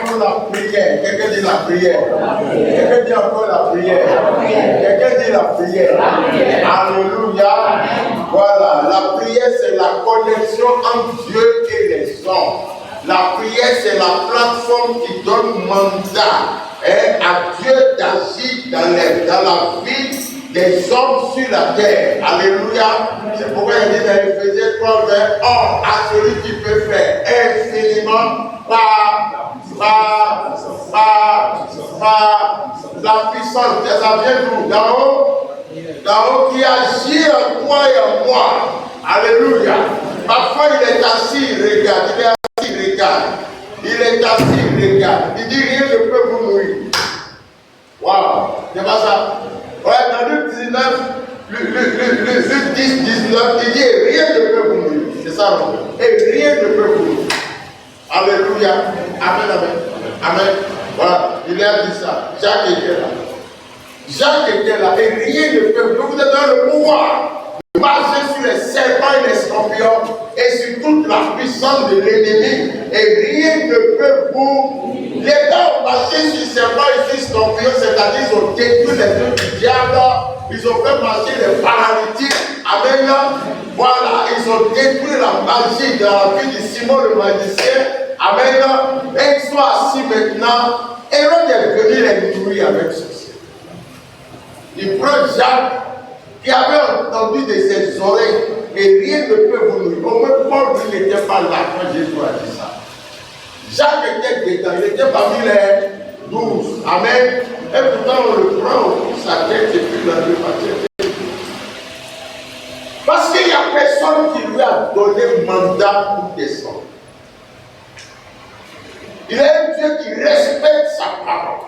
encore la prière. Quelqu'un dit la prière. Quelqu'un dit encore la prière. Quelqu'un dit la prière. Alléluia. Voilà, la prière c'est la connexion entre Dieu et les hommes. La prière c'est la plateforme qui donne mandat à Dieu d'agir dans la vie des hommes sur la terre. Alléluia. C'est pourquoi il dit dans Éphésiens 3, vers 1, à celui qui peut faire infiniment par la puissance. Ça vient d'où? D'en haut, qui agit en toi et en moi. Alléluia. Parfois il est assis, il regarde. Il est assis, il regarde. Il est assis, il regarde. Il dit rien ne peut vous nourrir. Waouh, c'est pas ça. Ouais, dans Luc 19, Luc 10, 19, il dit rien ne peut vous nourrir. C'est ça, non? Et rien ne peut vous nourrir. Alléluia. Amen, amen. Amen. Voilà, il a dit ça. Jacques était là. Jacques était là. Et rien ne peut vous nourrir. Vous êtes dans le pouvoir de marcher sur les serpents et les scorpions et sur toute la puissance de l'ennemi. Et rien ne peut vous. Les gars ont marché sur serpents et sur scorpions, c'est-à-dire ils ont détruit les œuvres du diable, ils ont fait marcher les paralytiques. Amen. Voilà, ils ont détruit la magie dans la vie de Simon le magicien. Amen. Et ils sont assis maintenant. Et l'on est venu les nourrir avec succès. Il prend Jacques qui avait entendu de ses oreilles et rien ne peut vous nourrir. Au moins, Paul n'était pas là quand Jésus a dit ça. Jacques était dedans, il était parmi les 12. Amen. Et pourtant, on le prend au bout de sa tête et puis dans le papier. Parce qu'il n'y a personne qui lui a donné mandat pour descendre. Il est un Dieu qui respecte sa parole.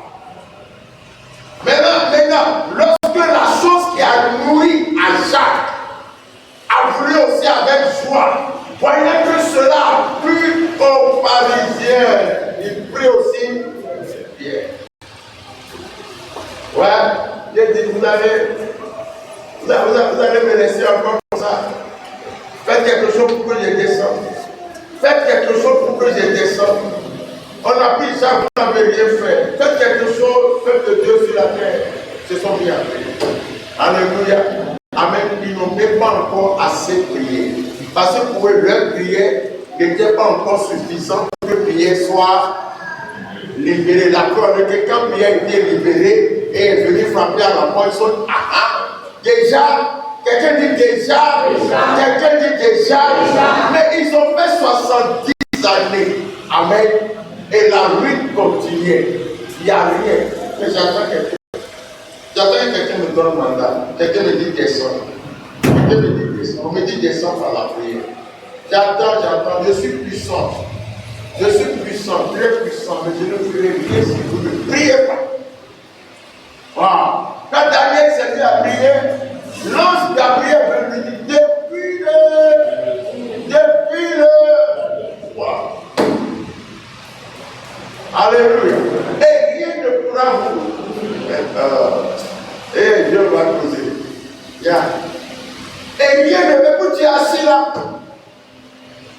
Maintenant, lorsque la chose qui a nourri à Jacques a voulu aussi avec joie, voyant que cela a plu aux pharisiens, il prit aussi Pierre. Ouais, j'ai dit, vous allez me laisser encore comme ça. Faites quelque chose pour que je descende. Faites quelque chose pour que je descende. On a pris ça, vous n'avez rien fait. Faites quelque chose, faites de Dieu sur la terre. Ce sont bien appelés. Alléluia. Amen. Ils n'ont même pas encore assez prié. Parce que pour eux, leur prière n'était pas encore suffisante pour que la prière soit libérée. La preuve est que quand Pierre était libéré et est venu frapper à la porte, ils sont déjà, quelqu'un dit déjà, quelqu'un dit déjà, mais ils ont fait 70 années. Amen. Et la lutte continuait. Il n'y a rien. Mais j'attends quelqu'un. J'attends que quelqu'un me donne mandat. Quelqu'un me dit descends. Quelqu'un me dit descends. On me dit descends par la prière. J'attends. Je suis puissant. Je suis puissant, très puissant. Mais je ne ferai rien si vous ne priez pas. Wow. Quand Daniel s'est mis à prier, l'ange Gabriel veut lui dire depuis le. Wow. Alléluia. Et rien ne pourra vous. Et Dieu va causer. Yeah. Et rien ne peut vous dire assis là.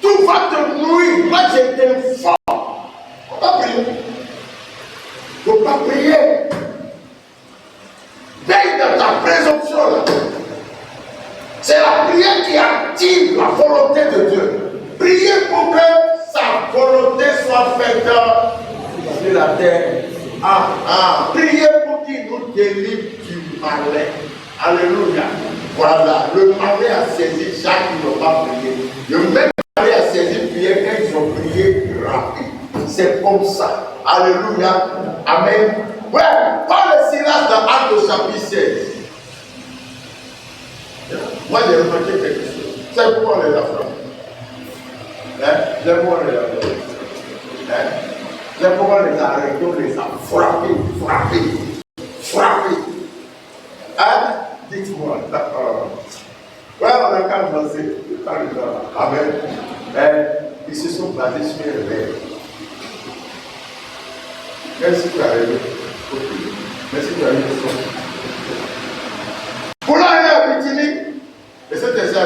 Tout va te nourrir. Moi j'étais fort. On va prier. Il ne faut pas prier. Veille dans ta présomption là. C'est la prière qui active la volonté de Dieu. Priez pour que sa volonté soit faite sur la terre. Priez pour qu'il nous délivre du malin. Alléluia. Voilà. Le malin a saisi Jacques, ils n'ont pas prié. Le même malin a saisi Pierre quand ils ont prié rapide. C'est comme ça. Alléluia. Amen. Ouais. Paul et Silas dans Actes chapitre 16. Moi j'ai remarqué quelque chose. C'est pourquoi on les a frappés. C'est pourquoi on les a frappés. C'est pourquoi on les a arrêtés, on les a frappés. Hein? Dites-moi. Ouais, on a qu'à avancer. Amen. Ils se sont basés sur les rêves. Merci pour arriver. Merci pour arriver. Pour aller à Bithynie, et c'était ça.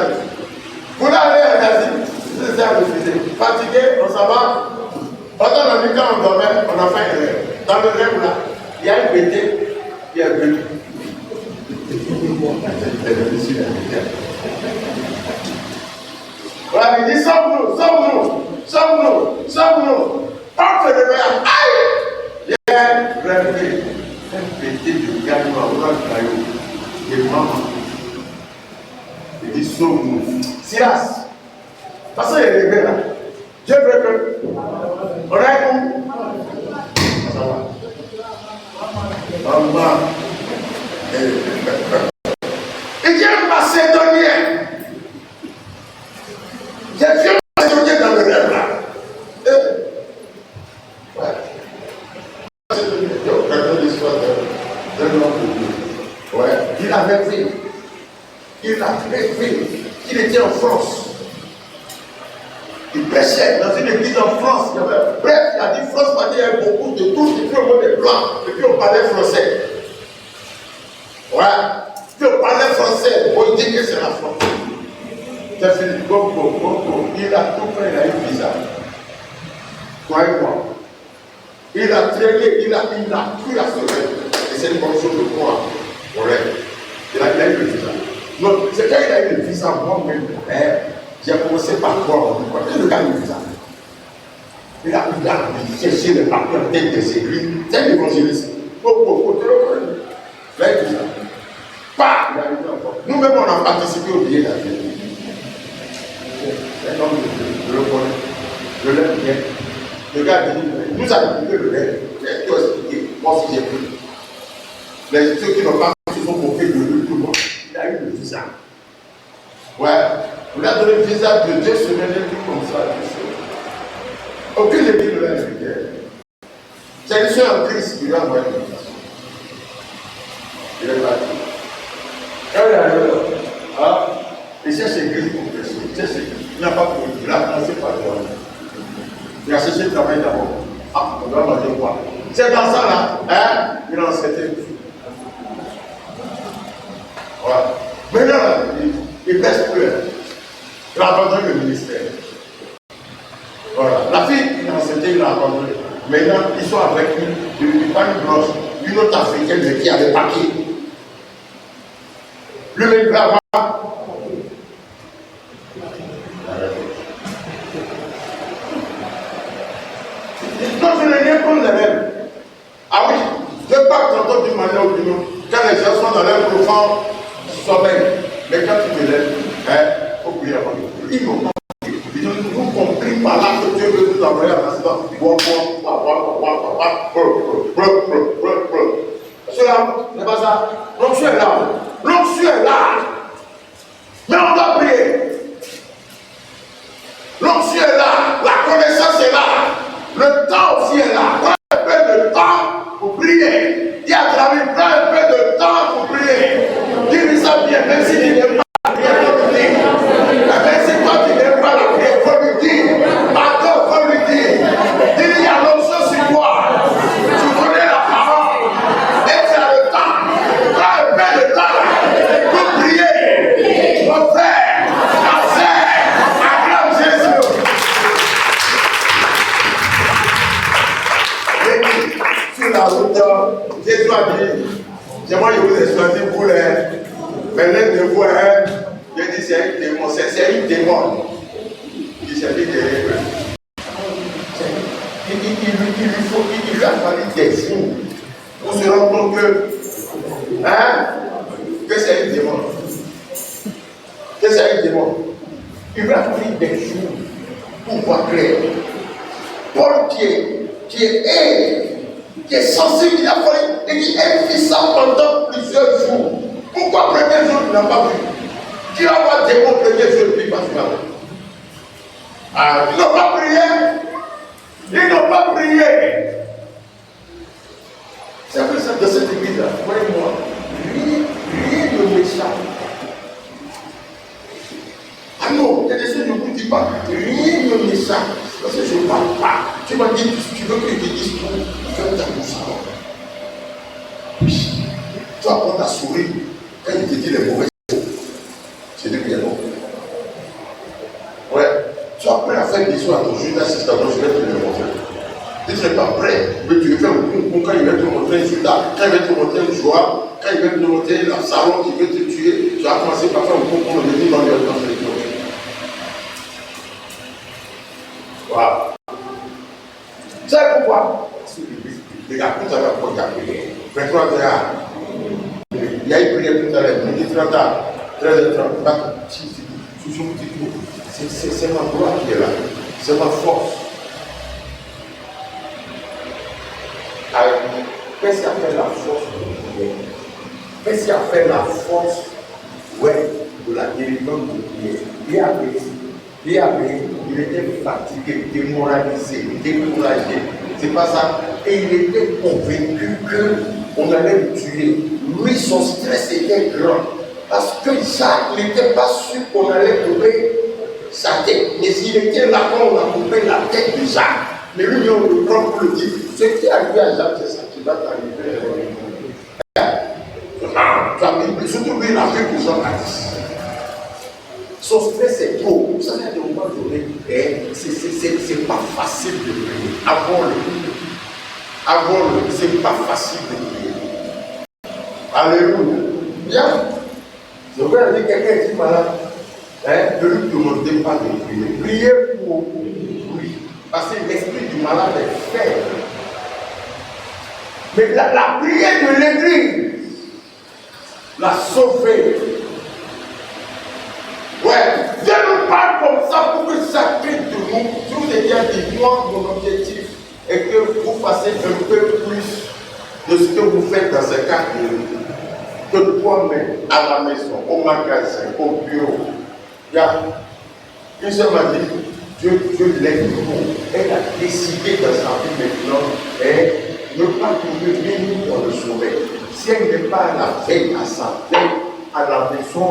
Pour aller à Asie, c'est ça le faisait. Fatigué, on s'en va. Pendant la nuit, quand on dormait, on a fait un rêve. Dans le rêve là, il y a un bébé qui est venu. Voilà, il dit sauve-nous, sauve-nous, sauve-nous, sauve-nous. On se réveille, aïe! Il y a un rêve, un bébé de gagne à caillou. Et maman, il dit sauve-nous. Silas, parce qu'il est réveillé là. Dieu veut que on règle. Ça va. Maman. Et Dieu macédonien. Dieu macédonien dans le rêve là. Ouais. Macédonien. Je vais raconter l'histoire d'un homme de Dieu. Ouais. Il a rêvé. Il a rêvé qu'il était en France. Il prêchait dans une église en France. Bref, il a dit France parce qu'il y avait beaucoup de touches, et puis on voit des blancs, et puis on parlait français. Ouais. Puis on parlait français. On dit que c'est la France. C'est fini. Il a tout fait, il a eu visa. Croyez-moi. Il a traîné, il a pris à ce rêve. Et c'est une bonne chose de croire au rêve. Il a eu le visa. Donc, c'est quand il a eu le visa, moi-même, j'ai commencé par croire. Et le gars il dit ça. Il a cherché les papiers en tête de ses églises. C'est un évangéliste. Là, il dit ça. Pas, il a dit encore. Nous-mêmes, on a participé au billet d'avion. C'est un homme de le connaît. Je l'aime bien. Le gars dit, nous avons écouté le rêve. J'ai tout expliqué. Moi aussi, j'ai pris. Ceux qui n'ont pas se sont moqués de lui, tout le monde. Il a eu le visa. Ouais. On a donné le visa de 2 semaines, tout comme ça. Aucune église ne l'a expliqué. C'est le seul en Christ qui lui a envoyé le visa. Il est parti. Quand il est arrivé là, il cherche l'église pour prêcher. Il n'a pas pu. Il a commencé par le travail. Il a cherché le travail d'abord. Ah, on doit manger quoi? C'est dans ça là, hein? Il en s'était. Voilà. Maintenant, il ne reste plus. Il a abandonné le ministère. Voilà. La fille, il a abandonné. Maintenant, ils sont avec une femme blanche, une autre africaine, mais qui a des papiers. Lui-même, il va avoir. Non, je n'ai rien contre les mêmes. Ah oui, je ne veux pas t'entendre d'une manière ou d'une autre. Quand les gens sont dans leur profond sommeil, mais quand tu te lèves, il faut prier avant de prier. Ils n'ont pas compris. Ils ont compris par là que Dieu veut nous envoyer à l'instant. Cela, c'est pas ça. L'onction est là. L'onction est là. Mais on doit prier. L'onction est là. La connaissance est là. Le temps aussi est là. Prends un peu de temps pour prier. Dis à ta vie, prends un peu de temps pour prier. Dis ça bien, même si tu n'aimes pas la prière, il faut lui dire. Même si toi tu n'aimes pas la prière, il faut lui dire. Pardon, il faut lui dire. Dis, il y a l'onction sur toi. Tu connais la parole. Et tu as le temps. Prends un peu de temps pour prier. Mon frère, ma sœur, acclame Jésus. Sur la route, Jésus a dit, j'aimerais que vous ai choisi pour les. Mais l'un de vous, je dis c'est un démon, c'est une démon. Il dit c'est une démon. Il lui a fallu des jours pour se rendre compte que c'est un démon. Que c'est un démon. Il lui a fallu des jours pour voir clair. Paul qui est sensible, il a fallu, et qui a fait ça pendant plusieurs jours. Pourquoi premier jour tu n'as pas vu? Qui va voir des mots premier jour et puis pas faire? Ils n'ont pas prié. Ils n'ont pas prié. C'est vrai ça de cette église-là. Voyez-moi, rien ne m'échappe. Ah non, il y a des choses que je ne vous dis pas. Rien ne m'échappe. Parce que je ne parle pas. Tu m'as dit, tu veux que je te dise tout. Fais ta bouche. Tu vas apprendre à sourire. Quand il te dit les mauvaises choses, c'est lui qui est bon. Ouais. Tu apprends à faire des choses à ton juge d'assistant, donc je vais te le montrer. Si tu n'es pas prêt, mais tu veux faire un quand il va te montrer un soldat, quand il va te montrer une joie, quand il va te montrer la salon qui veut te tuer, tu vas commencer par faire un concours de vie dans le temps de l'école. Voilà. Tu sais pourquoi? Parce que les gars, quand tu as pas ta prière, 23 heures, il y a une prière tout à l'heure, midi 30 heures, 13h30, c'est ma gloire qui est là, c'est ma force. Qu'est-ce qui a fait la force de la prière? Qu'est-ce qui a fait la force de la délivrance de prière? Il était fatigué, démoralisé, découragé. C'est pas ça. Et il était convaincu qu'on allait le tuer. Lui, son stress était grand. Parce que Jacques n'était pas sûr qu'on allait couper sa tête. Mais s'il était là quand on a coupé la tête de Jacques, mais lui, on le prend pour le dire. Ce qui est arrivé à Jacques, c'est ça qui va t'arriver. Surtout lui, il a fait que Jean-Baptiste. Son stress est trop. Vous savez, à des moments donnés, c'est pas facile de prier. Avant-le, c'est pas facile de prier. Alléluia. Bien. Je veux dire, quelqu'un dit malade, ne lui demandez pas de prier. Priez pour lui. Parce que l'esprit du malade est faible. Mais la prière de l'église l'a sauvé. Dieu nous parle comme ça pour que chacun de nous, je vous ai déjà dit, moi, mon objectif est que vous fassiez un peu plus de ce que vous faites dans ce cas que toi-même, à la maison, au magasin, au bureau. Il y a une seule m'a dit, Dieu l'aide pour. Elle a décidé dans sa vie maintenant, ne pas trouver même pour le sauver. Si elle n'est pas à la veille à sa veille, à la maison,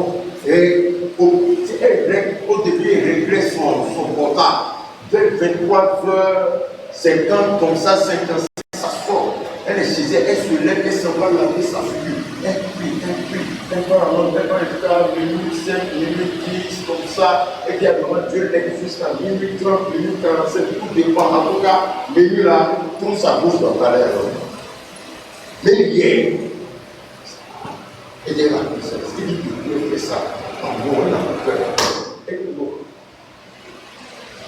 au début, elle réglait son portable. Vers 23h50, comme ça, 55, ça sort. Elle est chez elle, elle se lève, elle s'en va laver sa figure. Elle prie, elle va minute 5, minute 10, comme ça. Et puis, Dieu l'aide jusqu'à minute 30, minute 45, tout dépend. En tout cas, minuit là, tout ça bouge dans la l'air. Mais hier, elle est là, il dit que Dieu fait ça. En gros, on a peur. Et l'eau.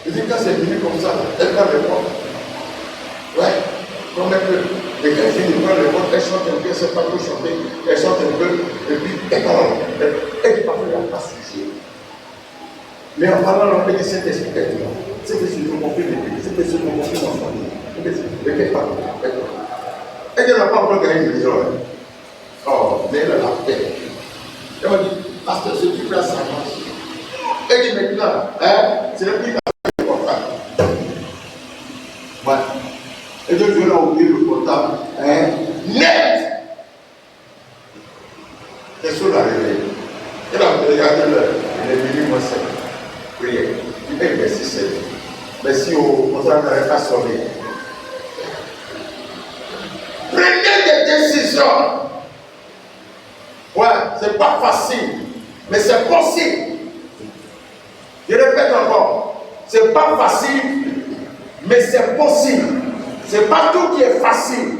Il dit quand c'est venu comme ça, elle va répondre. Ouais, comme elle peut. Et quand elle finit par répondre, elle chante un peu, elle ne sait pas trop chanter. Elle chante un peu, et puis elle parle. Elle dit parfois, elle n'a pas sujet. Mais en parlant, on peut dire cette esprit là. C'est que je me confie les pays, c'est que je me confie dans ma famille. Mais qu'elle parle. Elle n'a pas encore gagné une maison. Oh, mais elle a la paix. Elle m'a dit, pasteur, ce truc-là, ça marche. Elle dit maintenant, c'est le prix qu'elle a fait. Ouais. Et donc, je vais oublier le portable. Net! Et sur la réveille. Elle a regardé l'heure. Elle est venue, moi, c'est prière. Il est merci, c'est. Mais si au portable n'avait pas sonné. Prenez des décisions. Ouais, c'est pas facile, mais c'est possible. Je répète encore, c'est pas facile, mais c'est possible. C'est pas tout qui est facile.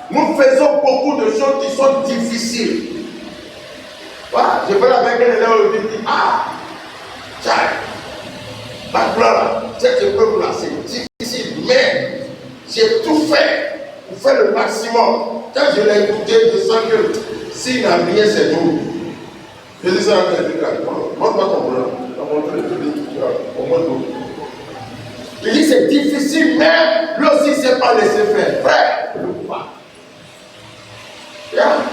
Nous faisons beaucoup de choses qui sont difficiles. Voilà, je vais avec un élève et lui dire, tiens, maintenant, cette épreuve là, c'est difficile, mais j'ai tout fait pour faire le maximum. Quand je l'ai écouté, je sens que s'il n'a rien, c'est tout. Je dis ça à quelqu'un, montre-moi ton bras, on montre tout. Il dit c'est difficile, mais lui aussi ne s'est pas laissé faire. Frère,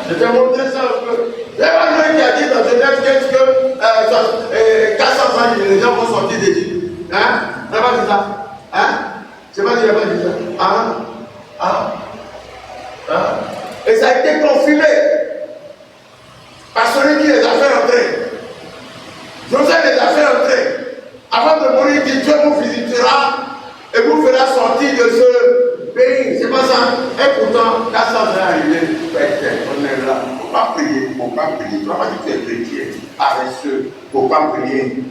je t'ai montré ça un peu. Il y a un qui a dit dans Genève que 400 ans, les gens vont sortir d'Égypte. Il n'a pas dit ça. Je n'ai pas dit, il n'a pas dit ça. Et ça a été confirmé par celui qui les a fait entrer. Joseph les a fait entrer. Avant de mourir, il dit Dieu vous visitera et vous fera sortir de ce pays. C'est pas ça. Et pourtant, quand ça va arriver, on est là. Il ne faut pas prier. Il ne faut pas prier. Tu vas pas dire que tu es chrétien, paresseux. Il ne faut pas prier. Il ne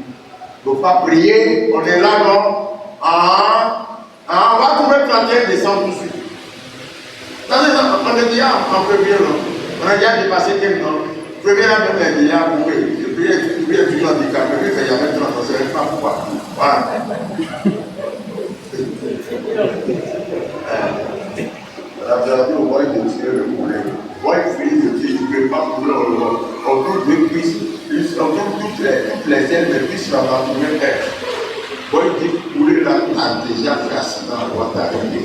faut pas prier. On est là, non? On va trouver 31 décembre tout de suite. On est déjà en premier, on a déjà dépassé quel nom. Premier an, même est déjà bourré. Et puis, il est toujours handicapé. Il fait jamais 30 ans, c'est pas pourquoi. Voilà. La vérité, on va tirer le boulet. On va finir de tirer, il ne peut pas couler autour de Christ. Autour toutes les ailes, mais puis sur la première terre. On va dire couler là, on a déjà fait accident à droite à l'arrivée.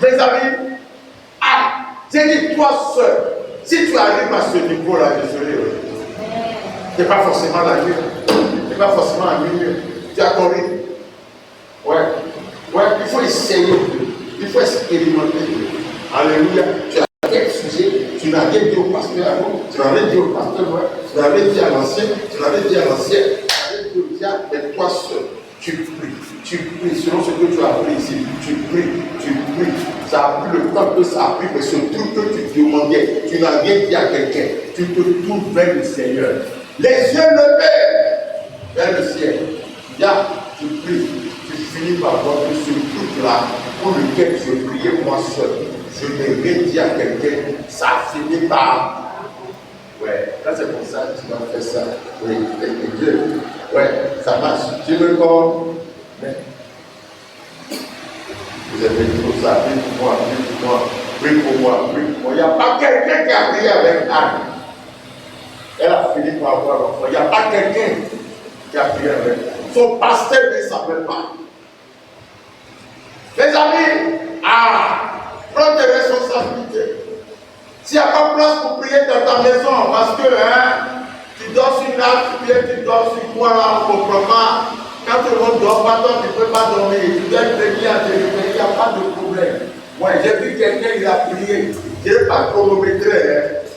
Mes amis, j'ai dit toi seul, si tu arrives à ce niveau-là, désolé, tu n'es pas forcément la nuit, tu n'es pas forcément à minuit, tu as corrigé. Ouais, il faut essayer, il faut expérimenter. Alléluia, tu as quel sujet, tu n'as rien dit au pasteur avant, tu n'as rien dit au pasteur, tu n'as rien dit à l'ancien, tu n'as rien dit à l'ancien, tu n'as rien dit au diable, mais toi seul. Tu pries, selon ce que tu as appris ici, tu pries. Ça a pris le temps que ça a pris, mais ce truc que tu demandais, tu n'as rien dit à quelqu'un, tu te tournes vers le Seigneur. Les yeux levés vers le ciel. Là, tu pries, tu finis par voir que ce truc-là, pour lequel je priais moi seul, je n'ai rien dit à quelqu'un, ça a fini par. Ouais, là c'est pour ça que tu vas faire ça. Oui, avec Dieu. Ouais, ça marche. Tu veux quoi? Vous avez dit tout ça, prie pour moi. Il n'y a pas quelqu'un qui a prié avec Anne. Elle a fini par avoir l'enfant. Il n'y a pas quelqu'un qui a prié avec elle. Son pasteur ne s'appelle pas. Les amis, prends tes responsabilités. S'il n'y a pas de place pour prier dans ta maison, parce que tu dors sur l'arbre, tu dors sur quoi là, on ne comprend pas. Quand tout le monde dort, toi tu ne peux pas dormir. Tu dois venir à te réveiller, il n'y a pas de problème. Ouais, j'ai vu quelqu'un, il a prié. Je n'ai pas chronométré,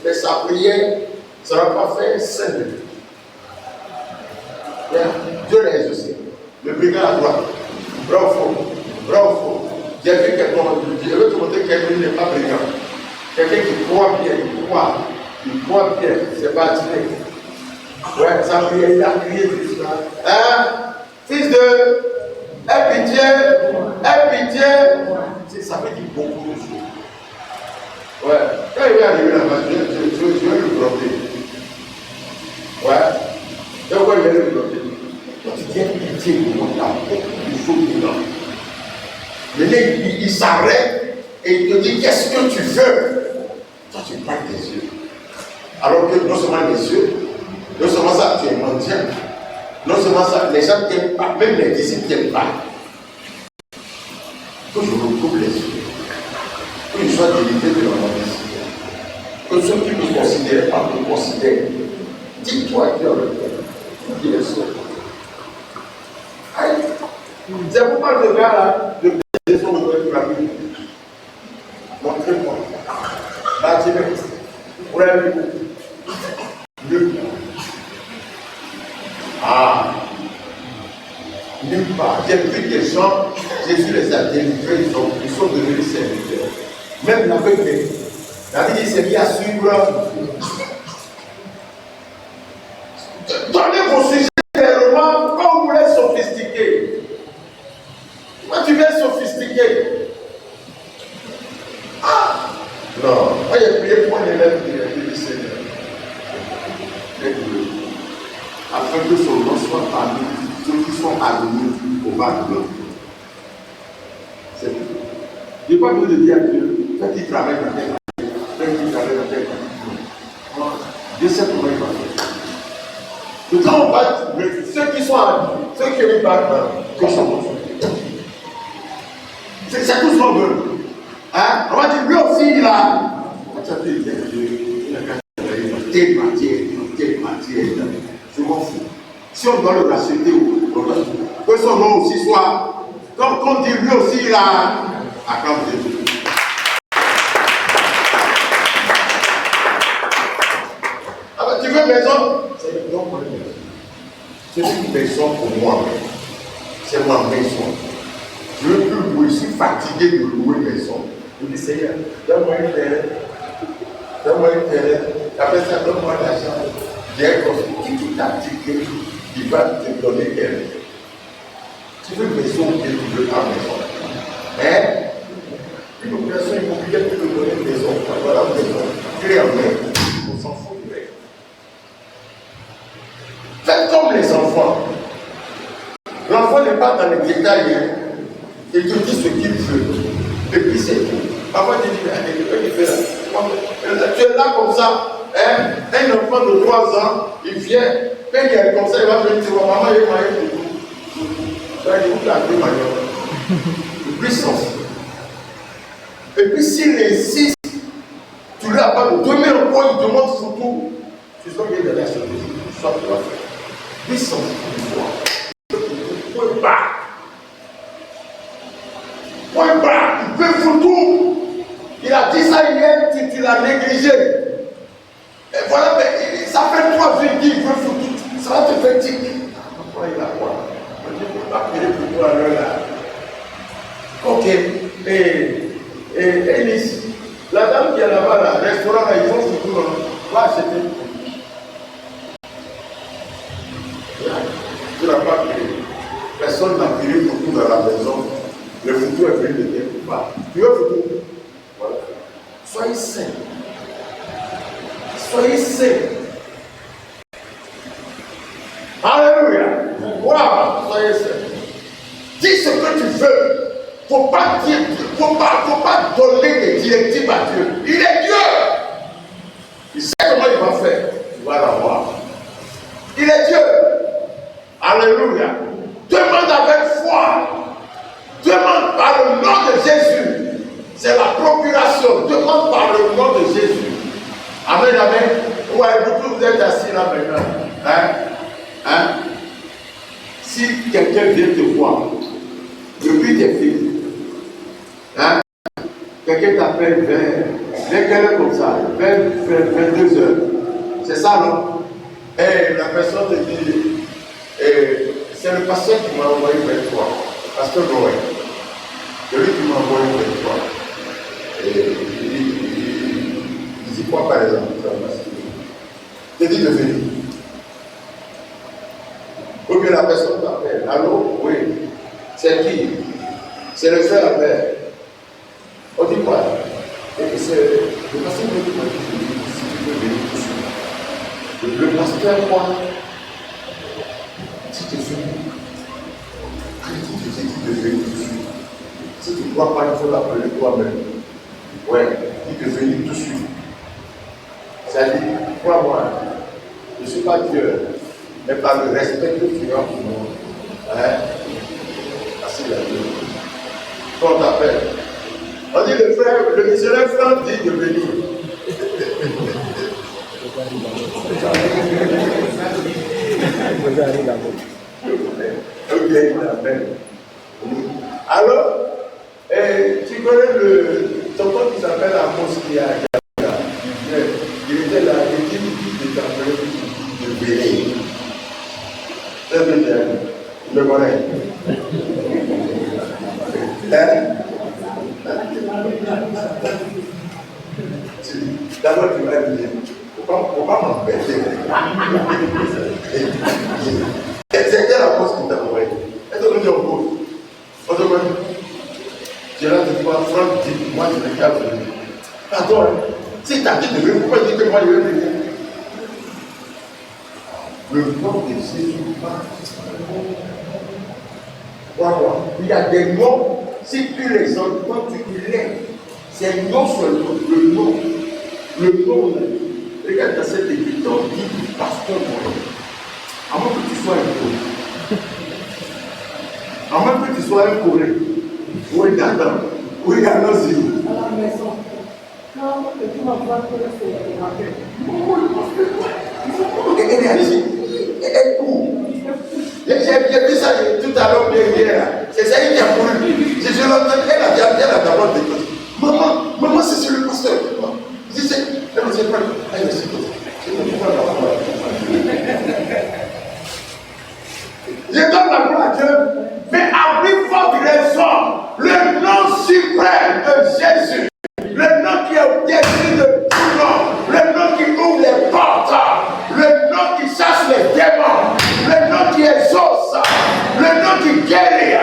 mais sa prière, ça n'a pas fait 5 minutes. Dieu les exaucé. Le brigand à droite. Bravo. J'ai vu quelqu'un, je vais te montrer quelqu'un qui n'est pas brigand. Quelqu'un qui croit bien, c'est pas tiré. Ouais, ça prière, il a prié tout ça. Fils de, aie pitié, ça veut dire beaucoup de choses. Ouais, quand il est arrivé là-bas, je vais le bloquer. Ouais, donc il va le bloquer. Quand tu dis pitié, il y a beaucoup de choses dedans. Mais là, il s'arrête et il te dit qu'est-ce que tu veux. Toi, tu parles des yeux. Alors que non seulement les yeux, non seulement ça, tu es mendiant. Non seulement ça, les gens n'aiment pas, même les disciples n'aiment pas. Que je recouvre les yeux. Que je sois délivré de la mendicité. Que ceux qui ne me considèrent pas me considèrent. Dis-toi qui a le cœur. Dis les choses. C'est pourquoi le gars là, le baiser son ouvert pour la vie. Montrez-moi. Bâtiment. Ouais, nulle part. J'ai vu des gens, Jésus les a délivrés, ils sont devenus serviteurs. Même l'aveugle, David il s'est mis à suivre. Donnez vos sujets clairement comme vous voulez sophistiquer. Moi tu viens sophistiquer. Non, moi j'ai prié pour un élève du Seigneur. Afin que son nom soit parmi ceux qui sont admis au bas de l'homme. C'est tout. Je n'ai pas besoin de dire à Dieu, fais qu'il travaille dans tel quartier, fais qu'il travaille dans tel quartier. Dieu sait comment il va faire. Donc quand on va, ceux qui sont admis, ceux qui ne battent pas, que sont bons. C'est tout ce qu'on veut. On va dire, lui aussi, il a. Telle matière, je m'en fous. Si on doit le racheter, que son nom aussi soit, comme on dit lui aussi, il a acclamé Dieu. Tu veux maison? C'est une maison pour moi. C'est ma maison. Je ne veux plus louer, je suis fatigué de louer maison. Je dis Seigneur, donne-moi une terre. Après ça, donne-moi l'argent. J'ai compris qui t'a dit qu'il va te donner elle. Tu veux une maison ou tu veux ta maison? Hein? Une personne immobilière peut te donner une maison. Voilà une maison. Tu es en main. On s'en fout du mec. Faites comme les enfants. L'enfant n'est pas dans les détails. Hein. Il te dit ce qu'il veut. Et puis c'est tout. Parfois tu dis, il fait là. Tu es là comme ça. Hein? Un enfant de 3 ans, il vient, quand il est comme ça, il va venir dire, maman, il est marié pour tout. Il a pris marié. Puissance. Et puis s'il insiste, tu lui as pas de donner encore, il demande photo. Tu sais qu'il est dans la chose. Soit tu vas faire. Puissance. Point bas. Point bas. Il veut photo. Il a dit ça hier, tu l'as négligé. Et voilà, mais ça fait 3 jours qu'il veut foutre, ça va te faire tic. Pourquoi il a quoi? On dit qu'on va payer pour toi à l'heure là. Ok. Et Elis, la dame qui est là-bas, là, le restaurant là, ils font foutre, va acheter. Tu n'as pas payé. Personne n'a payé pour tout dans la maison. Le foutu est venu de quelque part. Tu veux foutre? Voilà. Soyez sains. Soyez sains. Alléluia. Wow, soyez sains. Dis ce que tu veux. Faut pas dire, faut pas donner des directives à Dieu. Il est Dieu. Il sait comment il va faire. Tu vas l'avoir. Il est Dieu. Alléluia. Demande avec foi. Demande par le nom de Jésus. C'est la procuration. Demande par le nom de Jésus. Amen, amen. Ouais, vous êtes assis là maintenant. Hein? Si quelqu'un vient te voir, depuis tes filles, hein? Quelqu'un t'appelle vers quelle heure comme ça? Vers 22 heures. C'est ça, non? Et la personne te dit, c'est le pasteur qui m'a envoyé vers toi. Pasteur Noël. C'est lui qui m'a envoyé vers toi. Et il dit quoi par exemple? Je dis de venir. Ou bien la personne t'appelle. Allô? Oui. C'est qui? C'est le frère Albert. On dit quoi? Et c'est le pasteur qui m'a dit si tu veux venir tout de suite. Le pasteur, moi, si tu veux, si tu veux venir tout de suite. Si tu ne crois pas, il faut l'appeler toi-même. Ouais, il peut venir tout de suite. C'est-à-dire, crois-moi, je ne suis pas Dieu, mais par le respect que tu as pour moi, hein, assez la Dieu. Quand on t'appelle, on dit le missionnaire Franck dit de venir. Ok, il t'appelle. Alors, tu connais ton pote qui s'appelle Amos qui a il était là, il dit qu'il était appelé de Béné. C'est bien, il me connaît. D'abord, tu vas dire, faut pas m'embêter. C'est quelle la pause qui t'a envoyé? Est-ce que tu es en pause? On te connaît? Tu es là, tu dis, Franck dit, moi je n'ai qu'à venir. Attends, si tu as dit de venir, pourquoi tu dis que moi je vais venir? Le nom de Jésus va. Voilà. Il y a des noms, si tu les entends, tu l'aimes. C'est non seulement le nom. Le nom, regarde dans cette écriture, dit pasteur Moïse. À moins que tu sois un Corée. À moins que tu sois un Corée. Oui, d'accord. Oui, allons-y. À la maison. Quand tu m'envoies pour le faire, elle réagit. Elle court. J'ai vu ça tout à l'heure bien hier. C'est ça qui a couru. Je l'entends, elle a d'abord dit maman, c'est sur le pasteur. Je dis, elle me dit, elle me dit, je donne la gloire à Dieu, mais à plus forte raison, le nom suprême de Jésus, le nom qui est au-dessus de tout nom, le nom qui ouvre les portes, le nom qui chasse les démons, le nom qui exauce, le nom qui guérit,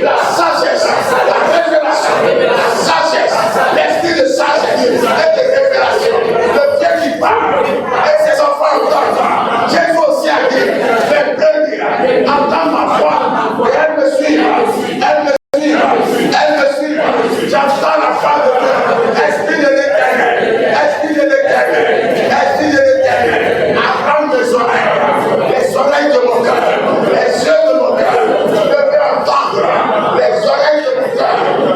la sagesse, la révélation, la sagesse, l'esprit de sagesse et de révélation. Le Dieu qui parle et ses enfants entendent. Jésus aussi a dit, les brebis entendent ma voix et elles me suivent. Elles me suivent. Elles me suivent. J'entends la voix de Dieu. Esprit de l'éternel. Esprit de l'éternel. Esprit de l'éternel. Apprends mes oreilles. Les oreilles de mon cœur. Les yeux de mon cœur. Je veux entendre. Les oreilles de mon cœur.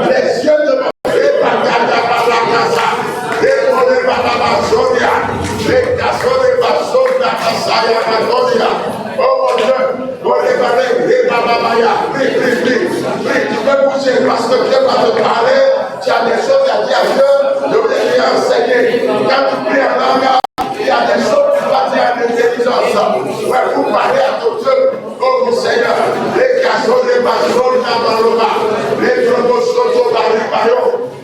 Les yeux de mon cœur. Oh mon Dieu, tu peux bouger parce que Dieu va te parler. Tu as des choses à dire à Dieu. Je voulais lui enseigner. Quand tu pries en langue, il y a des choses que tu vas dire en intelligence. Ouais, vous parlez à ton Dieu. Oh mon Seigneur, les cassos, les bassons, les promotions,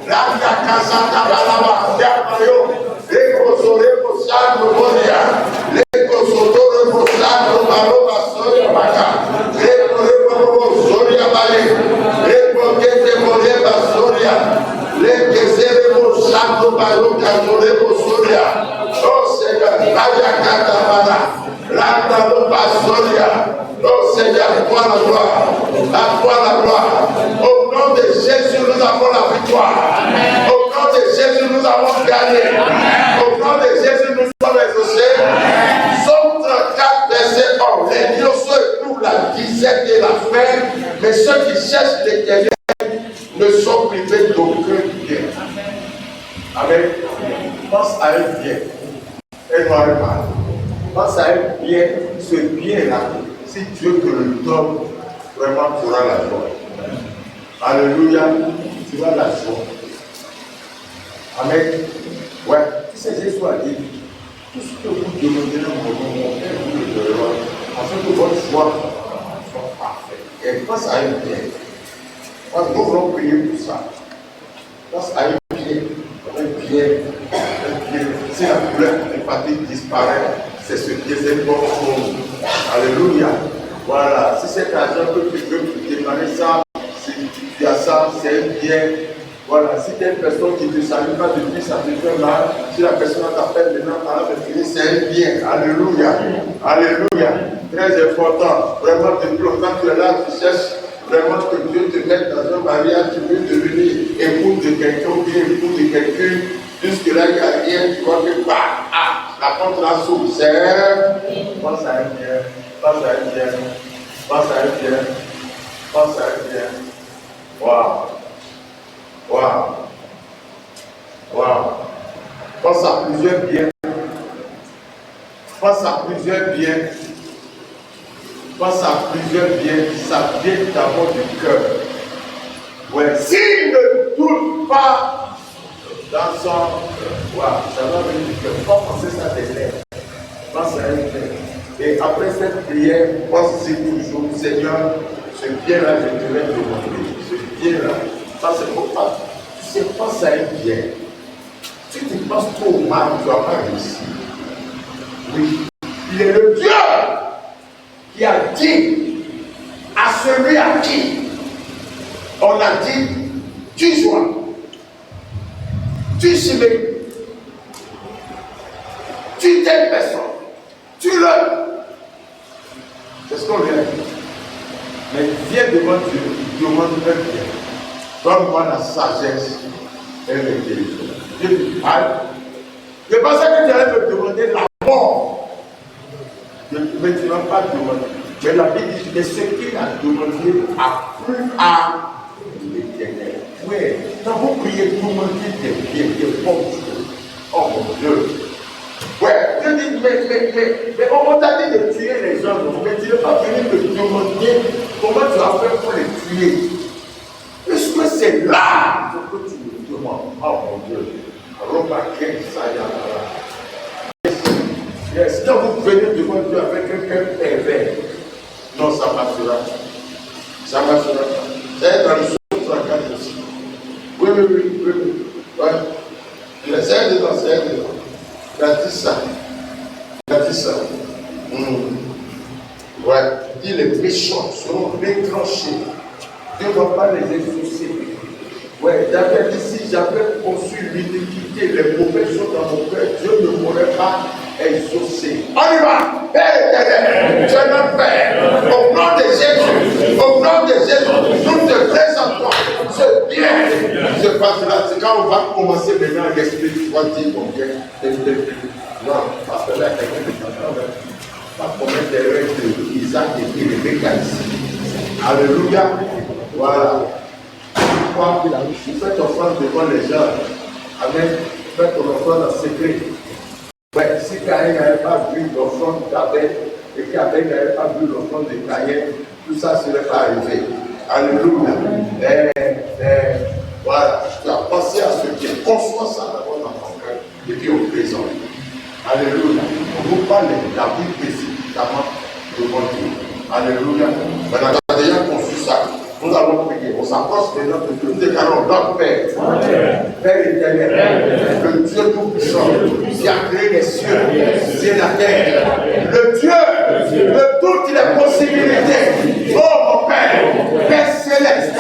la casa tabalaba, les consolés pour ça, les consolés pour ça, oh Seigneur, oh Seigneur, à toi la gloire, à toi la gloire. Au nom de Jésus, nous avons la victoire. Au nom de Jésus, nous avons gagné. Au nom de Jésus, nous sommes exaucés. Somme 34, verset 11. Les dieux éprouve la disette et la faim, mais ceux qui cherchent l'Éternel ne sont privés d'aucun bien. Amen. Pense à un bien. Et moi, pense à un bien. Ce bien-là, si Dieu te le donne, vraiment tu auras la joie. Alléluia. Tu auras la joie. Amen. Ouais. Tu sais, Jésus a dit, tout ce que vous demandez dans mon nom, mon Père vous le donnera, afin que votre foi soit parfaite. Et pense à un bien. Nous voulons prier pour ça. Pense à un bien. Si la couleur empathique disparaît, c'est ce qui est une bonne chose. Alléluia. Voilà. Si c'est l'argent que tu veux démarrer ça, si tu as ça, c'est un bien. Voilà. Si tu es une personne qui ne te salue pas depuis, ça te fait mal. Si la personne t'appelle maintenant par la finir, c'est un bien. Alléluia. Alléluia. Très important. Vraiment, depuis longtemps que tu es là, tu cherches vraiment que Dieu te mette dans un mariage, tu veux devenir époux de quelqu'un ou bien époux de quelqu'un. Jusque-là, il n'y a rien, tu vois que la porte là s'ouvre. C'est pense à un bien, pense à un bien, pense à un bien, pense à un bien. Waouh! Waouh! Waouh! Pense à plusieurs biens. Pense à plusieurs biens. Pense à plusieurs biens. Ça vient d'abord du cœur. Ouais. S'il ne doute pas dans son. Waouh, ça va venir du cœur. Pas penser ça des lèvres. Pense à un bien. Et après cette prière, pense aussi toujours, Seigneur, ce bien-là, je te l'ai demandé. Ce bien-là, ça c'est pour pas. Tu sais, pense à un bien. Si tu penses trop mal, tu ne vas pas réussir. Oui. Il est le Dieu qui a dit à celui à qui on a dit, tu sois, tu subis, tu t'es personne, tu le. C'est ce qu'on vient de dire. Mais viens devant Dieu, demande un bien. Donne-moi la sagesse et l'intelligence. Dieu dit, je pensais que tu allais me demander la mort. Mais tu n'as pas demandé. Mais la Bible dit, mais ce qu'il a demandé a plu à l'Éternel. Oui, quand vous priez, demandez des bonnes choses. Oh mon Dieu. Ouais, Dieu dit, mais on t'a dit de tuer les gens, mais tu n'es pas venu me demander comment tu vas faire pour les tuer. Puisque c'est là que tu me demandes. Oh mon Dieu. Est-ce que vous venez devant Dieu avec un cœur pervers? Non, ça marchera. Ça marchera. C'est dans le Somme 34 aussi. Oui. Ouais. C'est dedans. Il a dit ça. Ouais. Il dit les méchants seront retranchés Dieu ne va pas les exaucer. Ouais, j'avais dit, si j'avais conçu l'iniquité, les mauvais choses dans mon cœur, Dieu ne m'aurait pas exaucé. On y va! Père éternel, tu es notre Père. Au nom de Jésus, nous te présentons ce bien. Ce passe-là, c'est quand on va commencer maintenant l'esprit, tu vas dire mon bien. Non, parce que là, quelqu'un qui s'entend, pas commettre des règles d'Isaac et de Rebecca ici. Alléluia. Voilà. Fais ton offrande devant les gens. Amen. Fais ton offrande en secret. Ouais, si Caïn n'avait pas vu l'offrande d'Abel et qu'Abel n'avait pas vu l'offrande de Caïn, tout ça ne serait pas arrivé. Alléluia. Voilà. Tu as pensé à ce qui est. Conçois ça d'abord dans ton cœur et puis au présent. Alléluia. On vous parle de la vie précipitamment devant Dieu. Alléluia. Maintenant, tu as déjà conçu ça. Nous allons prier. On s'approche de notre Dieu. Nous déclarons notre Père. Père éternel. Le Dieu tout-puissant qui a créé les cieux et la terre. Le Dieu de toutes les possibilités. Oh mon Père, Père céleste,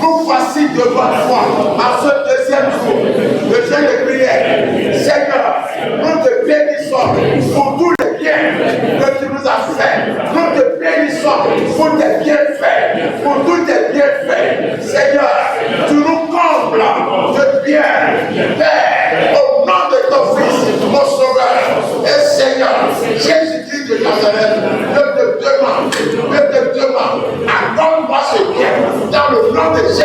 nous voici devant toi à ce deuxième jour de jeûne de prière. Seigneur, nous te bénissons pour tous les biens que tu nous as fait. Nous te bénissons pour tes bienfaits, pour tous tes bienfaits. Seigneur, tu nous combles de bien. Père, au nom de ton Fils, mon Sauveur, et Seigneur, Jésus-Christ de Nazareth, je te demande, accorde-moi ce bien dans le nom de Jésus.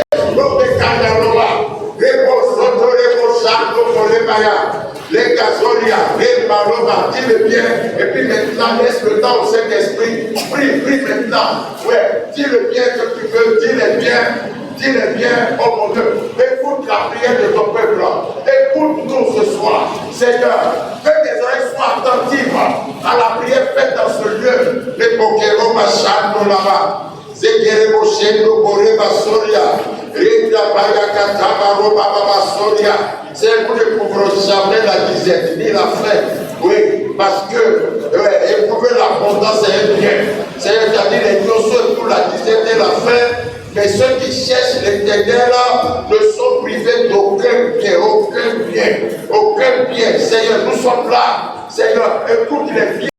Les gazolia, les maroba, dis le bien, et puis maintenant laisse le temps au Saint-Esprit. Prie maintenant. Ouais, dis le bien que tu veux, dis les biens, oh mon Dieu. Écoute la prière de ton peuple. Écoute-nous ce soir. Seigneur, que tes oreilles soient attentives à la prière faite dans ce lieu. Les Bokero Machano là-bas. Zekerebo Shendo Boreba Soria. Rita Bayakataba Roba Baba Soria. C'est vous ne couvrez jamais la disette ni la faim. Oui, parce que éprouver l'abondance c'est un bien. C'est-à-dire les notions pour la disette et la faim. Mais ceux qui cherchent l'éternel ne sont privés d'aucun bien, aucun bien. Seigneur, nous sommes là. Seigneur, écoute les biens.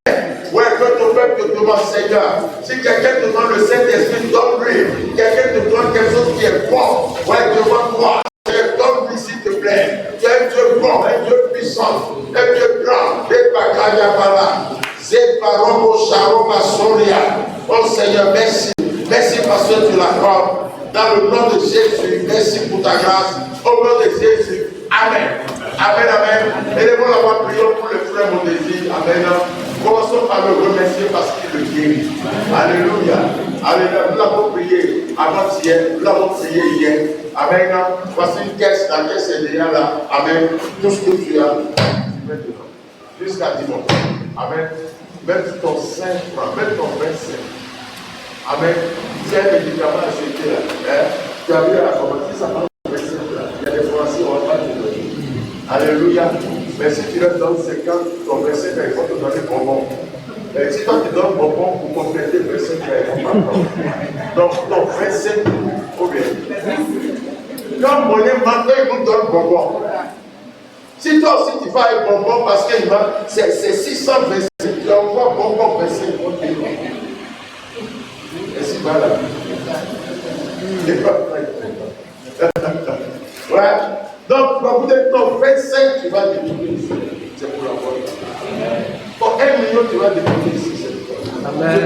Ouais, que ton peuple te demande, Seigneur. Si quelqu'un te demande le Saint-Esprit, donne-lui. Quelqu'un te demande quelque chose qui est bon. Ouais, demande-moi. Donne-lui s'il te plaît. Tu es un Dieu bon, un Dieu puissant, un Dieu grand. Et Bakayabala. Zeparomo Sharoma Soria. Oh Seigneur, merci. Merci parce que tu l'accordes. Dans le nom de Jésus, merci pour ta grâce. Au nom de Jésus, Amen. Amen, Amen. Élevons la voix, prions pour le frère mon désir. Amen. Commençons par le remercier parce qu'il le guérit. Alléluia. Alléluia. Nous l'avons prié avant-hier. Nous l'avons prié hier. Amen. Voici une caisse. La caisse est déjà là. Amen. Tout ce que tu as, tu mets dedans. Jusqu'à dimanche. Amen. Mets ton 5 francs. Mets ton 25. Amen. Tu as un médicament à acheter là. Tu as vu à la pharmacie, ça prend 25 là. Il y a des pharmacies, on va pas te donner. Alléluia. Mais si tu leur donnes 50, ton 25, il faut te donner bonbon. Mais si toi tu donnes bonbon pour compléter 25, il ne faut pas prendre. Donc, ton 25, ou bien. Quand mon manque, il nous donne bonbon. Si toi aussi tu vas un bonbon parce que c'est 625, tu envoies bonbon 25. Et si pas là, il n'est pas prêt. Ouais. Donc, pour vous dire, ton 25, tu vas découvrir ici. C'est pour la bonne. Pour 1 million, tu vas découvrir ici. C'est pour la bonne. Amen.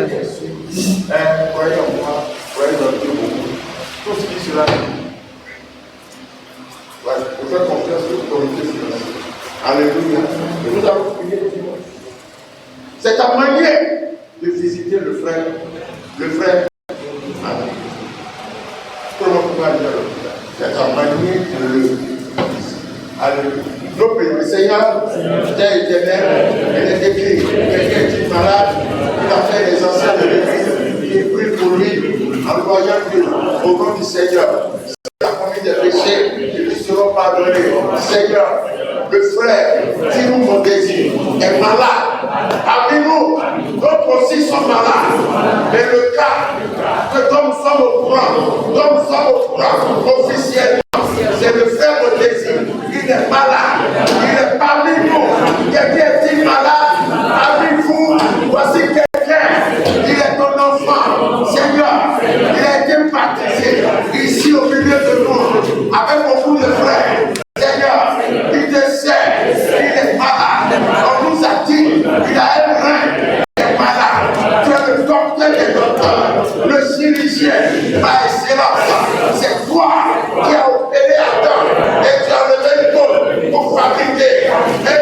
Croyez en moi, croyez dans Dieu beaucoup. Tout ce qui sera. Ouais, vous faites confiance sur l'autorité céleste. Alléluia. Et nous allons prier dimanche. C'est ta manière de visiter le frère. Le frère. Comment tu vas dire c'est ta manière de le visiter. Alléluia. Nous prions. Seigneur, Père éternel, il est écrit, quelqu'un qui est malade, il a fait les anciens de l'église, il prie pour lui, en voyant Dieu, au nom du Seigneur. Il a commis des péchés, ils lui seront pardonnés. Seigneur, le frère, dis-nous mon désir, est malade. Parmi nous, d'autres aussi sont malades. Mais le cas que comme nous sommes au courant, Donc nous sommes au courant officiellement. C'est le frère au désir. Il n'est pas là. Il n'est pas parmi nous. Quelqu'un est malade parmi vous. Voici quelqu'un. Il est ton enfant. Seigneur, il a été baptisé ici au milieu de nous avec beaucoup de frères. Seigneur, il te sait. Il est malade. On nous a dit il a un rein. Il est malade. Tu es le docteur des docteurs. Le chirurgien par excellence. C'est toi qui as opéré Adam et tu as levé le corps pour fabriquer un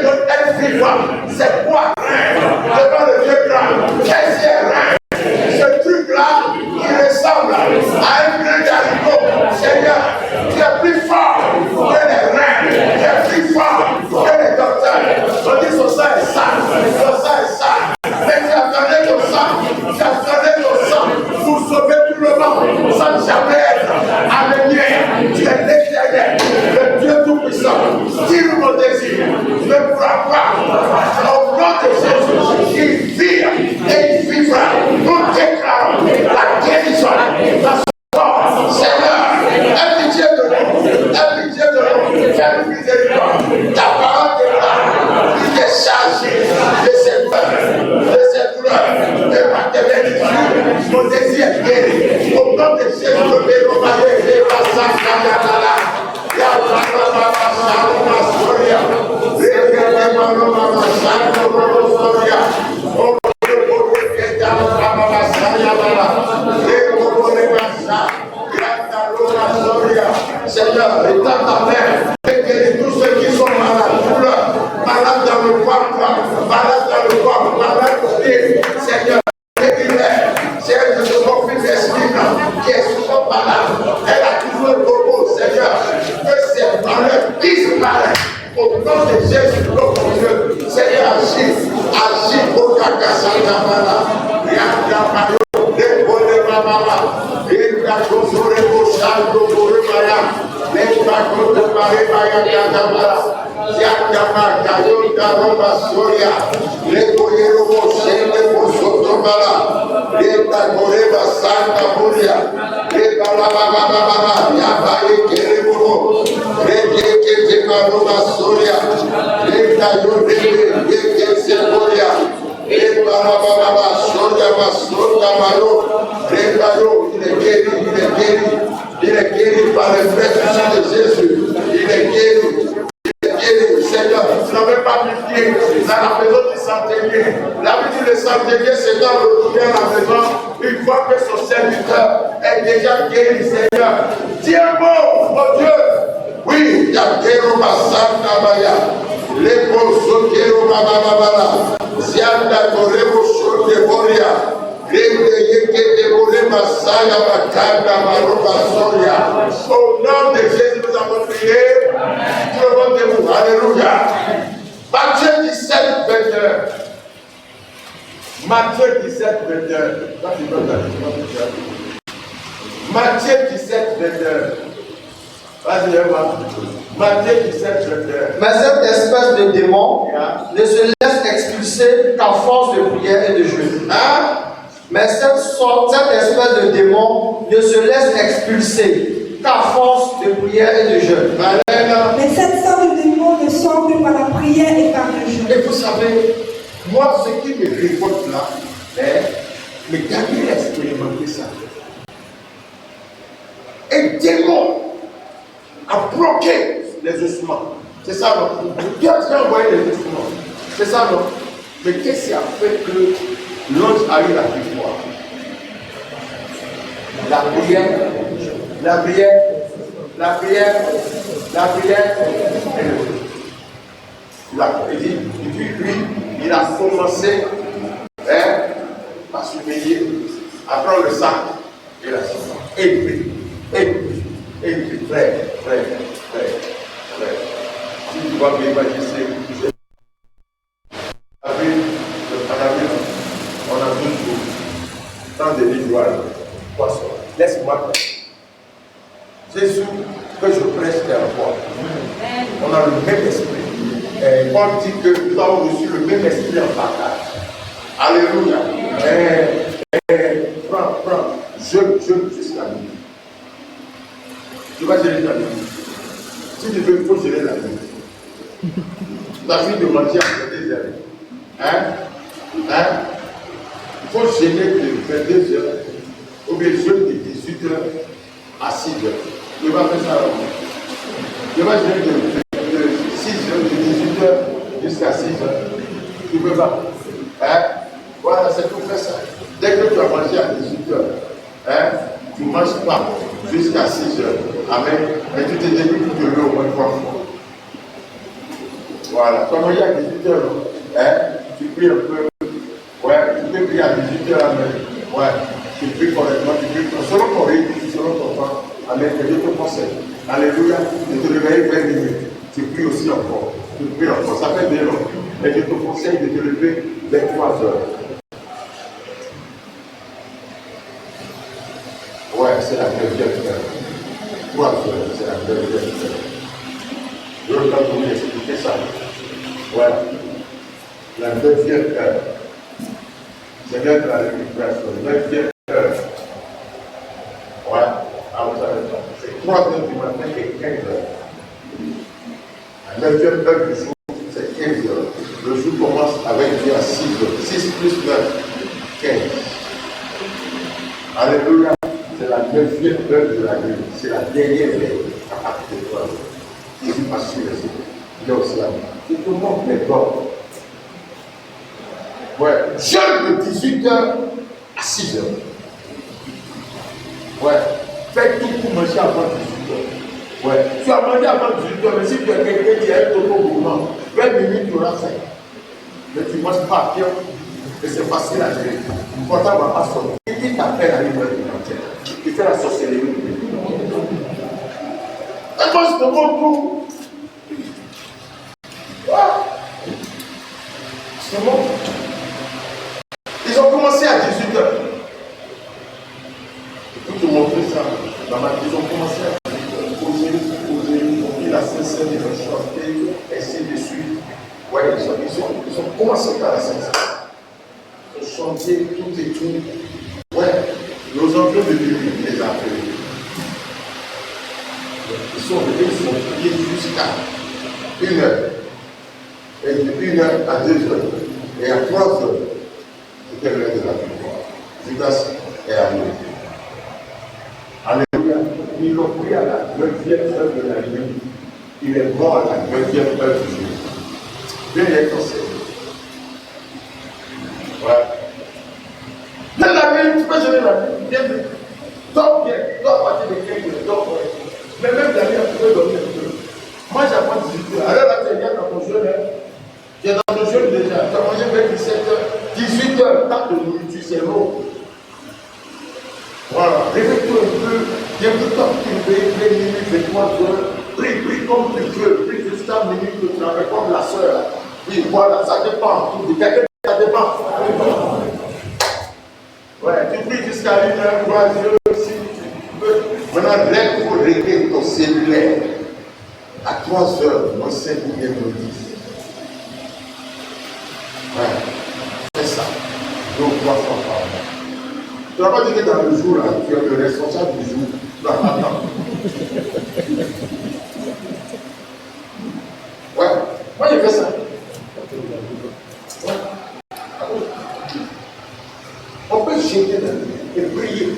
autre être vivant. C'est quoi rein devant le Dieu grand? Qu'est-ce qui est rein? Ce truc-là qui ressemble à un grain d'haricot. Seigneur, tu es plus fort que les reins. Tu es plus fort que les docteurs. On dit son sang est sale. Son sang est sale. Mais tu as donné ton sang. Tu as donné ton sang pour sauver tout le monde sans jamais être anémié. Tu es l'éternel, le Dieu tout-puissant. Tire nos désirs. Ne crois pas. Au nom de Jésus, il vit et il vivra. Nous déclarons la guérison. Seigneur, aie pitié de nous. Aie pitié de nous. Fais-nous miséricorde. Ta parole déclare. Il est chargé de ses douleurs, de ma bénédiction. Mon désir est guéri. Au nom de Jésus, le Seigneur, étends ta main et guéris tous ceux qui sont malades, malades dans le corps, malades dans le corps, malades au pied. Seigneur, guéris-les. C'est elle qui se confie l'esprit qui est souvent malade. Elle a toujours le repos, Seigneur, que ses malheurs disparaissent. Au nom de Jésus, notre Dieu, Seigneur, agis, au Kakasana, Yandamayo, Dekolemama, Ekakosorebo, Shandokoremaya, Lekakotomaremaya, Yandamara, Yandama, Kayondaroma, Soria, Lekoyerobo, Shendebo, Sotomara, Lekakoreba, Santa Moria, Lekalabababa, Yabaye, Kerebo, Lekekekemaroba, Soria, Lekayonebe, Lekesekoria, Lekalabababa, Soria, Masoria, Mayo, Lekayo, il est guéri par le précieux de Jésus, il est guéri. Seigneur, tu n'avais pas piqué dans la maison du centenier. L'habitude du centenier, c'est dans le retourner à la maison, une fois que son serviteur est déjà guéri, Seigneur. Dieu bon, mon Dieu. Oui, il y a Kéro Massanda Baya, Lepo Sokero Bababala, Zianda Korebo Shote Boria, Rende Yeke Debole Masaya Bakanda Maroba Soria. Au nom de Jésus, nous avons prié. Alléluia. Matthieu 17, 22. Matthieu 17, 22. Matthieu 17, 22. Vas-y, Matthieu 17, 22. Mais cette espèce de démon ne se laisse expulser qu'en force de prière et de jeûne. Hein? Mais cette espèce de démon ne se laisse expulser qu'à force de prière et de jeûne. Mais cette sorte de démon ne sort que par la prière et par le jeûne. Et vous savez, moi, ce qui me révolte là, mais Daniel a expérimenté ça. Un démon a bloqué les ossements. C'est ça, non? Dieu a envoyé les ossements. C'est ça, non? Mais qu'est-ce qui a fait que l'ange a eu la victoire? La prière, la prière, la prière, la prière et le feu. Et puis lui, il a commencé à surveiller, à prendre le sac et la sauce. Et puis, frère. Si tu vois bien imaginer, avec le Panamien, on a 12 jours, tant de l'ivoire, poisson. Laisse-moi prêcher. Jésus, que je prêche est en toi. On a le même esprit. Paul dit que nous avons reçu le même esprit en partage. Alléluia. Prends. Je jusqu'à nous. Tu vas gérer ta nuit. Si tu veux, il faut gérer la nuit. La fille de mentir à 22 heures. Il faut gérer de 22 heures. Ou bien jeûne de 18 heures à 6 heures. Tu vas faire ça. Tu vas gérer de 6 heures, de 18 heures jusqu'à 6 heures. Tu peux pas. Voilà, c'est tout faire ça. Dès que tu as mangé à 18 heures, tu ne manges pas jusqu'à 6 heures. Amen. Mais tu te débutes, tu te lèves au moins 3 fois. Voilà. Tu as mangé à 18 heures, tu pries un peu. Ouais, tu peux prier à 18 heures. Amen. Ouais. Tu pries correctement, tu pries selon ton rythme, selon ton temps. Amen. Que Dieu te conseille. Alléluia. De te réveiller 20 minutes. Tu pries aussi encore. Tu pries encore. Ça fait bien long. Et je te conseille de te lever vers 3 heures. Ouais, c'est la 9e heure. 3 heures, c'est la 9e heure. Je vais vous expliquer ça. Ouais. La 9e heure. C'est l'heure de la récupération. 9e heure. Ouais. C'est 3 heures du matin et 15 heures. La 9e heure du jour, c'est 15 heures. Le jour commence avec Dieu à 6 heures. 6 plus 9, 15. Alléluia. C'est la 9e heure de la nuit. C'est la dernière heure à partir de 3 heures. Je suis pas sûr de ça. Il y a aussi là. C'est tout le monde les bords. Ouais. Jeûne de 18 heures à 6 heures. Ouais. Fais tout pour manger avant 18 heures. Ouais. Tu as mangé avant 18 heures, mais si tu es quelqu'un qui a un topo gourmand, 20 minutes tu auras faim. Mais tu ne manges pas bien. Et c'est facile à gérer. Pourtant, on ne va pas sortir. Qui t'appelle à l'île alimentaire? Qui fait la sorcellerie? Et moi, je te montre tout. Je te montre. Ils ont commencé à 18 heures. Je peux te montrer ça. Ils ont commencé à 18 heures. Poser, ils ont pris la scène, ils ont chanté, ainsi de suite. Ouais, ils ont commencé par la scène. Ils ont chanté tout et tout. Ouais, nos enfants de Dieu les a appelés. Ils sont venus, ils sont priés jusqu'à 1 heure. Et de 1 heure à 2 heures. Et à 3 heures, c'était l'heure de la victoire. Judas est arrivé. Alléluia. Ils l'ont pris à la 9e heure de la nuit. Il est mort à la 9e heure du jour. Bien être conseillé. Ouais. Dans la nuit, tu peux gérer la nuit. Bien, dors bien. Dors à partir de 15 heures. Dors correctement. Mais même la nuit, tu peux dormir un peu. Moi, j'apprends 18 heures. Alors là, tu es bien dans ton jeûne. Tu es dans ton jeûne déjà. Tu as mangé vers 17 heures. 18 heures, tant de nourriture, c'est long. Voilà. Réveille-toi un peu. Viens tout le temps que tu veux. 20 minutes, 23 heures. Prie comme tu veux. Prie jusqu'à minute que tu travailles comme la soeur. Oui, voilà, ça dépend. Quelqu'un, ça dépend. Ouais, tu pries jusqu'à 1 heure, 3 heures, si tu veux. Maintenant, il faut régler ton cellulaire. À 3 heures, moi, 5 ou bien 10. Ouais, c'est ça. Donc, 3 fois par mois. Tu n'as pas dit que dans le jour, là, tu es le responsable du jour. Non, attends. Ouais, moi, j'ai fait ça. Ouais. On peut jeter la nuit et prier.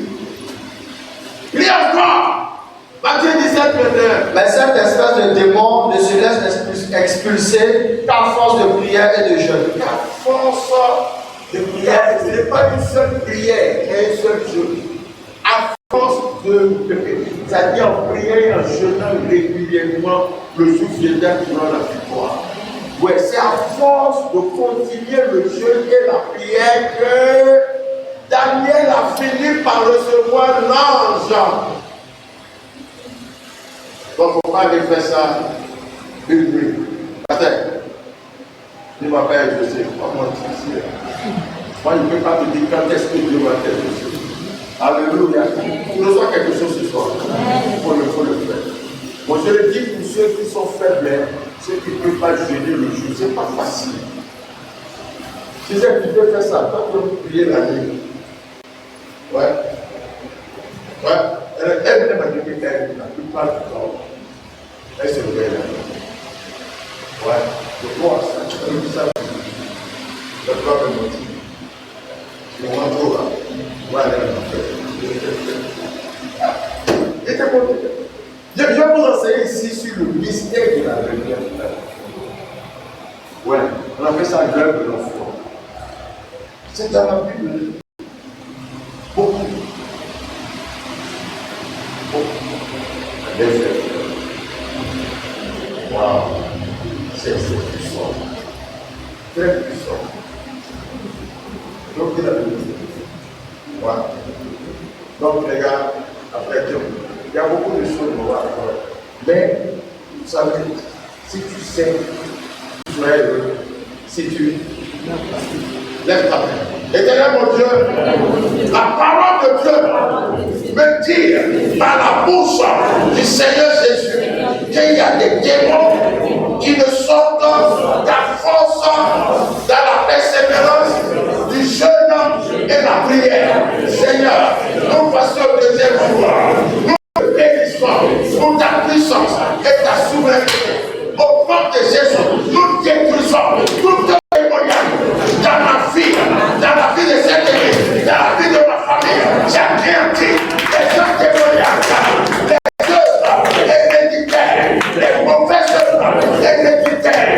Prie encore. Matthieu 17, 21. Mais cette espèce de démon ne se laisse expulser qu'à force de prière et de jeûne. La force de prière, ce n'est pas une seule prière, mais un seul jeûne. À force de c'est-à-dire en priant et en jeûnant régulièrement, le jour viendra qui aura la victoire. Ouais, c'est à force de continuer le jeûne et la prière que Daniel a fini par recevoir l'ange. Donc, il ne faut pas aller faire ça une nuit. Attends. Dis ma père, je sais, comment tu sais. Moi, je ne peux pas te dire quand est-ce que Dieu va faire quelque chose. Alléluia. Tu reçois quelque chose ce soir. Il faut le faire. Moi, je le dis pour ceux qui sont faibles, ceux qui ne peuvent pas jeûner le jour, ce n'est pas facile. Si c'est que tu peux faire ça, tu peux prier la nuit. Ouais. Ouais. Elle dit qu'elle, la plupart du temps, elle se réveille la nuit. Ouais, je vois ça, tu peux dire ça. Je dois me motiver. Je m'en trouve là. Voilà, je vais vous enseigner ici sur le mystère de la lumière. Ouais, on appelle ça l'œuvre de l'enfant. C'est dans la Bible. Beaucoup. Des faits. Waouh, c'est puissant. Très puissant. Donc, il a dit. Voilà. Donc, les gars, après Dieu, il y a beaucoup de choses qu'on va faire. Mais, vous savez, si tu sais, tu seras heureux. Si tu lève ta main. Éternel mon Dieu, la parole de Dieu me dit par la bouche du Seigneur Jésus qu'il y a des démons qui ne sortent qu'à force dans la persévérance du jeûne et la prière. Seigneur, nous voici au deuxième jour. Nous te bénissons pour ta puissance et ta souveraineté. Au nom de Jésus, nous détruisons toute démoniaque dans ma vie, dans la vie de cette église, dans la vie de ma famille. J'ai anéanti les œuvres démoniaques, les œuvres héréditaires, les mauvaises œuvres héréditaires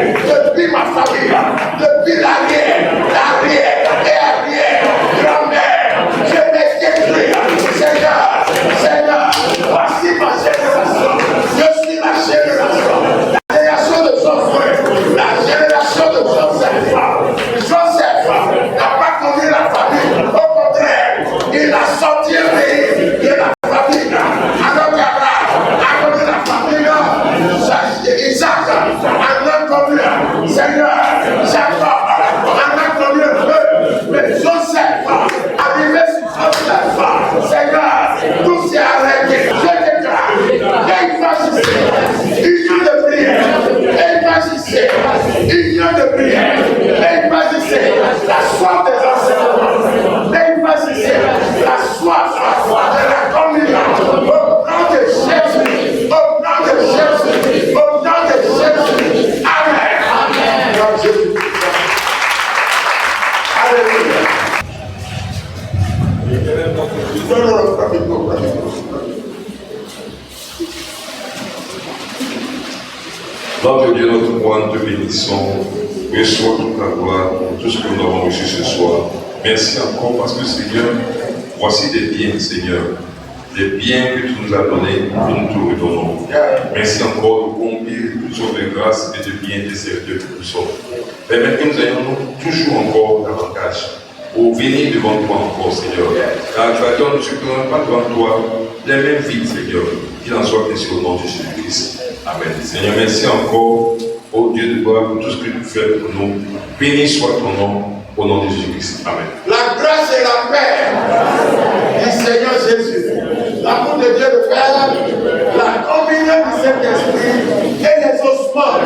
depuis ma famille, depuis l'arrière et arrière, grand-mère. Je les détruis. Seigneur, voici ma génération. Je suis la génération. La génération de Josué, la génération de Joseph. Joseph n'a pas connu la famille. Au contraire, il a sorti un pays de la famille. Alors qu'Abraham a connu la famille. Isaac en a connu. Seigneur, Jacob en a connu un peu. Mais Joseph, arrivé sur Joseph, Seigneur, tout s'est arrêté. Je déclare, union de prière, union de prière, la soif des enseignements, la soif de la communion, au nom de Jésus, au nom de Jésus, au nom de Jésus. Amen. Amen. Jésus. Alléluia. Notre Dieu, notre roi, nous te bénissons. Reçois toute la gloire pour tout ce que nous avons reçu ce soir. Merci encore parce que, Seigneur, voici des biens, Seigneur. Des biens que tu nous as donnés, que nous te redonnons. Merci encore de combler toutes sortes de grâces et de biens des serviteurs que nous sommes. Permets que nous ayons toujours encore davantage pour venir devant toi encore, Seigneur. Car nous ne supplions pas devant toi les mêmes vies, Seigneur. Qu'il en soit ainsi au nom de Jésus-Christ. Amen. Seigneur, merci encore, ô Dieu de gloire, pour tout ce que tu fais pour nous. Béni soit ton nom, au nom de Jésus-Christ. Amen. La grâce et la paix du Seigneur Jésus, l'amour de Dieu le Père, la communion du Saint-Esprit et les ossements